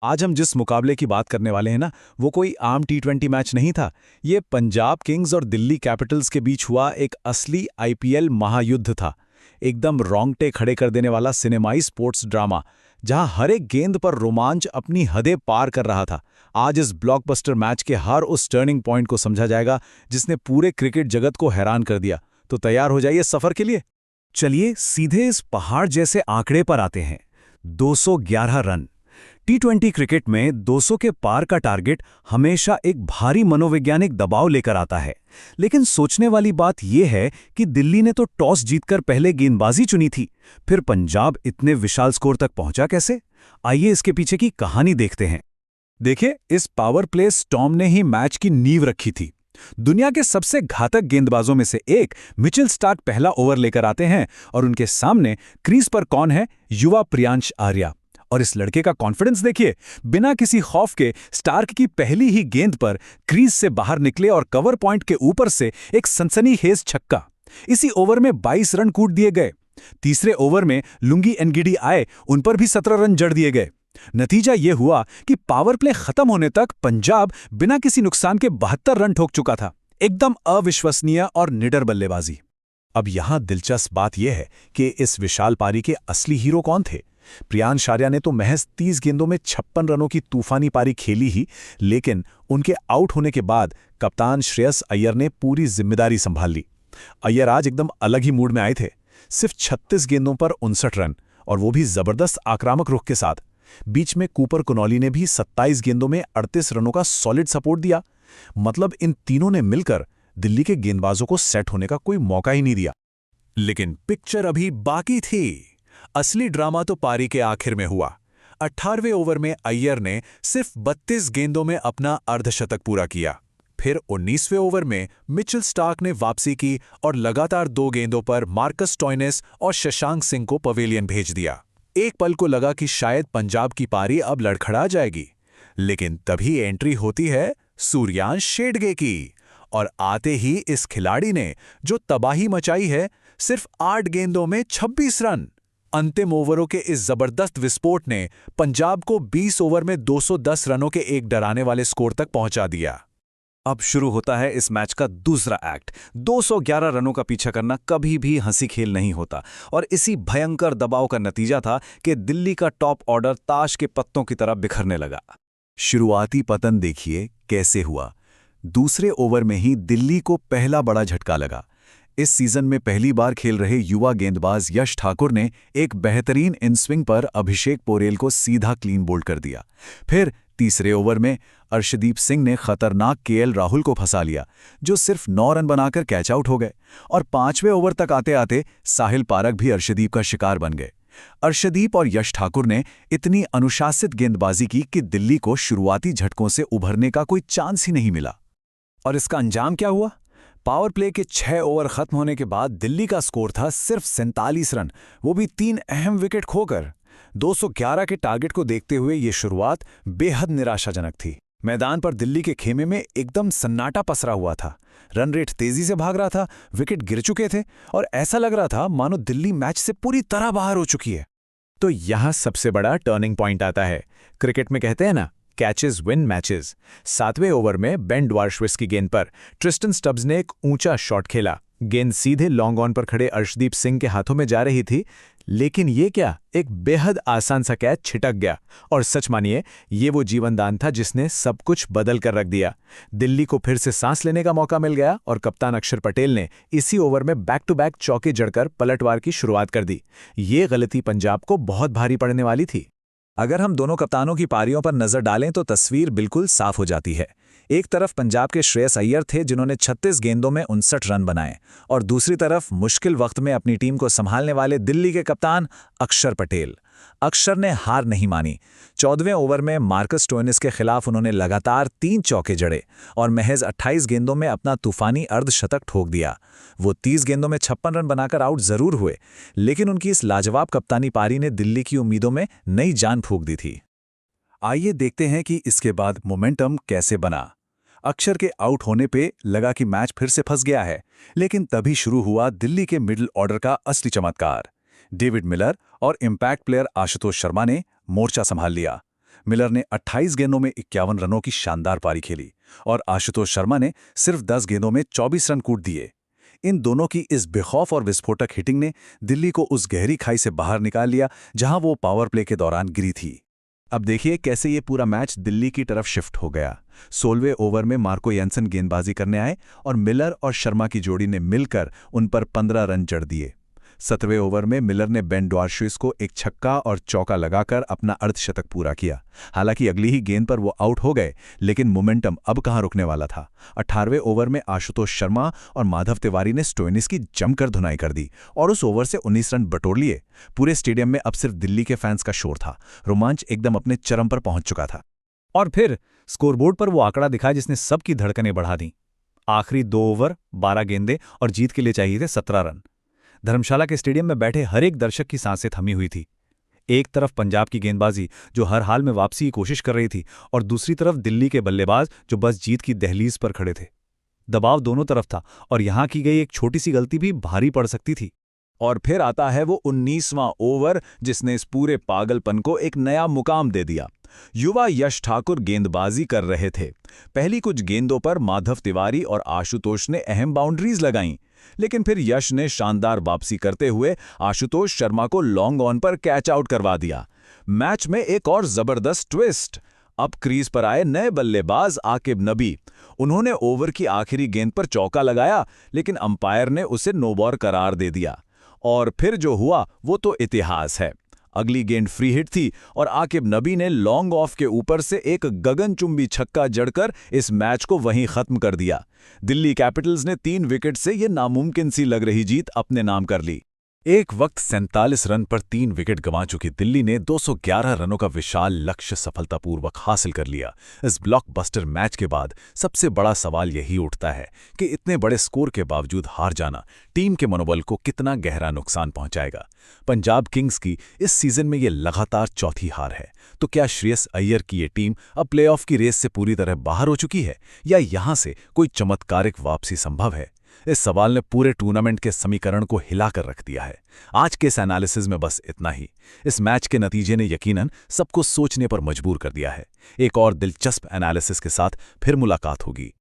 आज हम जिस मुकाबले की बात करने वाले हैं ना, वो कोई आम टी20 मैच नहीं था। ये पंजाब किंग्स और दिल्ली कैपिटल्स के बीच हुआ एक असली आईपीएल महायुद्ध था। एकदम रोंगटे खड़े कर देने वाला सिनेमाई स्पोर्ट्स ड्रामा, जहां हर एक गेंद पर रोमांच अपनी हदें पार कर रहा था। आज इस ब्लॉकबस्टर मैच के हर उस टर्निंग पॉइंट को समझा जाएगा जिसने पूरे क्रिकेट जगत को हैरान कर दिया। तो तैयार हो जाइए सफर के लिए। चलिए सीधे इस पहाड़ जैसे आंकड़े पर आते हैं। 211 रन। टी20 क्रिकेट में 200 के पार का टारगेट हमेशा एक भारी मनोवैज्ञानिक दबाव लेकर आता है। लेकिन सोचने वाली बात यह है कि दिल्ली ने तो टॉस जीतकर पहले गेंदबाजी चुनी थी, फिर पंजाब इतने विशाल स्कोर तक पहुंचा कैसे? आइए इसके पीछे की कहानी देखते हैं। देखिए, इस पावर प्ले स्टॉर्म ने ही मैच की नींव रखी थी। दुनिया के सबसे घातक गेंदबाजों में से एक मिचेल स्टार्क पहला ओवर लेकर आते हैं और उनके सामने क्रीज पर कौन है? युवा प्रियांश आर्या। और इस लड़के का कॉन्फिडेंस देखिए। बिना किसी खौफ के स्टार्क की पहली ही गेंद पर क्रीज से बाहर निकले और कवर पॉइंट के ऊपर से एक सनसनीखेज छक्का। इसी ओवर में 22 रन कूट दिए गए। तीसरे ओवर में लुंगी एनगिडी आए, उन पर भी 17 रन जड़ दिए गए। नतीजा यह हुआ कि पावर प्ले खत्म होने तक पंजाब बिना किसी नुकसान के 72 रन ठोक चुका था। एकदम अविश्वसनीय और निडर बल्लेबाजी। अब यहां दिलचस्प बात यह है कि इस विशाल पारी के असली हीरो कौन थे? प्रियांश आर्या ने तो महज 30 गेंदों में 56 रनों की तूफानी पारी खेली ही, लेकिन उनके आउट होने के बाद कप्तान श्रेयस अय्यर ने पूरी जिम्मेदारी संभाल ली। अय्यर आज एकदम अलग ही मूड में आए थे। सिर्फ 36 गेंदों पर 59 रन, और वो भी जबरदस्त आक्रामक रुख के साथ। बीच में कूपर कुनौली ने भी 27 गेंदों में 38 रनों का सॉलिड सपोर्ट दिया। मतलब इन तीनों ने मिलकर दिल्ली के गेंदबाजों को सेट होने का कोई मौका ही नहीं दिया। लेकिन पिक्चर अभी बाकी थी। असली ड्रामा तो पारी के आखिर में हुआ। 18वें ओवर में अय्यर ने सिर्फ 32 गेंदों में अपना अर्धशतक पूरा किया। फिर 19वें ओवर में मिचेल स्टार्क ने वापसी की और लगातार 2 गेंदों पर मार्कस स्टोइनिस और शशांक सिंह को पवेलियन भेज दिया। एक पल को लगा कि शायद पंजाब की पारी अब लड़खड़ा जाएगी, लेकिन तभी एंट्री होती है सूर्यांश शेडगे की। और आते ही इस खिलाड़ी ने जो तबाही मचाई है, सिर्फ 8 गेंदों में 26 रन। अंतिम ओवरों के इस जबरदस्त विस्फोट ने पंजाब को 20 ओवर में 210 रनों के एक डराने वाले स्कोर तक पहुंचा दिया। अब शुरू होता है इस मैच का दूसरा एक्ट। 211 रनों का पीछा करना कभी भी हंसी खेल नहीं होता, और इसी भयंकर दबाव का नतीजा था कि दिल्ली का टॉप ऑर्डर ताश के पत्तों की तरह बिखरने लगा। शुरुआती पतन देखिए कैसे हुआ। दूसरे ओवर में ही दिल्ली को पहला बड़ा झटका लगा। इस सीजन में पहली बार खेल रहे युवा गेंदबाज यश ठाकुर ने एक बेहतरीन इनस्विंग पर अभिषेक पोरेल को सीधा क्लीन बोल्ड कर दिया। फिर तीसरे ओवर में अर्शदीप सिंह ने खतरनाक केएल राहुल को फंसा लिया, जो सिर्फ 9 रन बनाकर कैच आउट हो गए। और 5वें ओवर तक आते आते साहिल पारक भी अर्शदीप का शिकार बन गए। अर्शदीप और यश ठाकुर ने इतनी अनुशासित गेंदबाजी की कि दिल्ली को शुरुआती झटकों से उभरने का कोई चांस ही नहीं मिला। और इसका अंजाम क्या हुआ? पावर प्ले के 6 ओवर खत्म होने के बाद दिल्ली का स्कोर था सिर्फ 47 रन, वो भी 3 अहम विकेट खोकर। 211 के टारगेट को देखते हुए ये शुरुआत बेहद निराशाजनक थी। मैदान पर दिल्ली के खेमे में एकदम सन्नाटा पसरा हुआ था। रन रेट तेजी से भाग रहा था, विकेट गिर चुके थे, और ऐसा लग रहा था मानो दिल्ली मैच से पूरी तरह बाहर हो चुकी है। तो यहां सबसे बड़ा टर्निंग पॉइंट आता है। क्रिकेट में कहते हैं ना, कैचेस विन मैचेस। 7वें ओवर में बेन ड्वार्शविस की गेंद पर ट्रिस्टन स्टब्स ने एक ऊंचा शॉट खेला। गेंद सीधे लॉन्ग ऑन पर खड़े अर्शदीप सिंह के हाथों में जा रही थी, लेकिन ये क्या, एक बेहद आसान सा कैच छिटक गया। और सच मानिए, ये वो जीवनदान था जिसने सब कुछ बदल कर रख दिया। दिल्ली को फिर से सांस लेने का मौका मिल गया और कप्तान अक्षर पटेल ने इसी ओवर में बैक टू बैक चौके जड़कर पलटवार की शुरुआत कर दी। ये गलती पंजाब को बहुत भारी पड़ने वाली थी। अगर हम दोनों कप्तानों की पारियों पर नजर डालें तो तस्वीर बिल्कुल साफ हो जाती है। एक तरफ पंजाब के श्रेयस अय्यर थे जिन्होंने 36 गेंदों में 59 रन बनाए, और दूसरी तरफ मुश्किल वक्त में अपनी टीम को संभालने वाले दिल्ली के कप्तान अक्षर पटेल। अक्षर ने हार नहीं मानी। 14वें ओवर में मार्कस स्टोइनिस के खिलाफ उन्होंने लगातार 3 चौके जड़े और महज 28 गेंदों में अपना तूफानी अर्धशतक ठोक दिया। वो 30 गेंदों में 56 रन बनाकर आउट जरूर हुए, लेकिन उनकी इस लाजवाब कप्तानी पारी ने दिल्ली की उम्मीदों में नई जान फूंक दी थी। आइए देखते हैं कि इसके बाद मोमेंटम कैसे बना। अक्षर के आउट होने पे लगा कि मैच फिर से फंस गया है, लेकिन तभी शुरू हुआ दिल्ली के मिडिल ऑर्डर का असली चमत्कार। डेविड मिलर और इम्पैक्ट प्लेयर आशुतोष शर्मा ने मोर्चा संभाल लिया। मिलर ने 28 गेंदों में 51 रनों की शानदार पारी खेली और आशुतोष शर्मा ने सिर्फ 10 गेंदों में 24 रन कूट दिए। इन दोनों की इस बेखौफ और विस्फोटक हिटिंग ने दिल्ली को उस गहरी खाई से बाहर निकाल लिया जहां वो पावर प्ले के दौरान गिरी थी। अब देखिए कैसे ये पूरा मैच दिल्ली की तरफ शिफ्ट हो गया। 16वें ओवर में मार्को यंसन गेंदबाजी करने आए और मिलर और शर्मा की जोड़ी ने मिलकर उन पर 15 रन जड़ दिए। 17वें ओवर में मिलर ने बेन ड्वार्शुइस को एक छक्का और चौका लगाकर अपना अर्धशतक पूरा किया। हालांकि अगली ही गेंद पर वो आउट हो गए, लेकिन मोमेंटम अब कहां रुकने वाला था। 18वें ओवर में आशुतोष शर्मा और माधव तिवारी ने स्टोइनिस की जमकर धुनाई कर दी और उस ओवर से 19 रन बटोर लिए। पूरे स्टेडियम में अब सिर्फ दिल्ली के फैंस का शोर था। रोमांच एकदम अपने चरम पर पहुंच चुका था। और फिर स्कोरबोर्ड पर वो आंकड़ा दिखा जिसने सबकी धड़कनें बढ़ा दी। आखिरी 2 ओवर 12 गेंदें और जीत के लिए चाहिए थे 17 रन। धर्मशाला के स्टेडियम में बैठे हर एक दर्शक की सांसें थमी हुई थी। एक तरफ पंजाब की गेंदबाजी जो हर हाल में वापसी की कोशिश कर रही थी और दूसरी तरफ दिल्ली के बल्लेबाज जो बस जीत की दहलीज पर खड़े थे। दबाव दोनों तरफ था और यहां की गई एक छोटी सी गलती भी भारी पड़ सकती थी। और फिर आता है वो 19वां ओवर जिसने इस पूरे पागलपन को एक नया मुकाम दे दिया। युवा यश ठाकुर गेंदबाजी कर रहे थे। पहली कुछ गेंदों पर माधव तिवारी और आशुतोष ने अहम बाउंड्रीज लगाईं, लेकिन फिर यश ने शानदार वापसी करते हुए आशुतोष शर्मा को लॉन्ग ऑन पर कैच आउट करवा दिया। मैच में एक और जबरदस्त ट्विस्ट। अब क्रीज पर आए नए बल्लेबाज आकिब नबी। उन्होंने ओवर की आखिरी गेंद पर चौका लगाया, लेकिन अंपायर ने उसे नो बॉल करार दे दिया। और फिर जो हुआ वो तो इतिहास है। अगली गेंद फ्री हिट थी और आकिब नबी ने लॉन्ग ऑफ के ऊपर से एक गगनचुंबी छक्का जड़कर इस मैच को वहीं खत्म कर दिया। दिल्ली कैपिटल्स ने 3 विकेट से ये नामुमकिन सी लग रही जीत अपने नाम कर ली। एक वक्त 47 रन पर 3 विकेट गंवा चुकी दिल्ली ने 211 रनों का विशाल लक्ष्य सफलतापूर्वक हासिल कर लिया। इस ब्लॉकबस्टर मैच के बाद सबसे बड़ा सवाल यही उठता है कि इतने बड़े स्कोर के बावजूद हार जाना टीम के मनोबल को कितना गहरा नुकसान पहुंचाएगा। पंजाब किंग्स की इस सीजन में ये लगातार चौथी हार है। तो क्या श्रेयस अय्यर की ये टीम अब प्लेऑफ की रेस से पूरी तरह बाहर हो चुकी है या यहां से कोई चमत्कारिक वापसी संभव है? इस सवाल ने पूरे टूर्नामेंट के समीकरण को हिलाकर रख दिया है। आज के इस एनालिसिस में बस इतना ही। इस मैच के नतीजे ने यकीनन सबको सोचने पर मजबूर कर दिया है। एक और दिलचस्प एनालिसिस के साथ फिर मुलाकात होगी।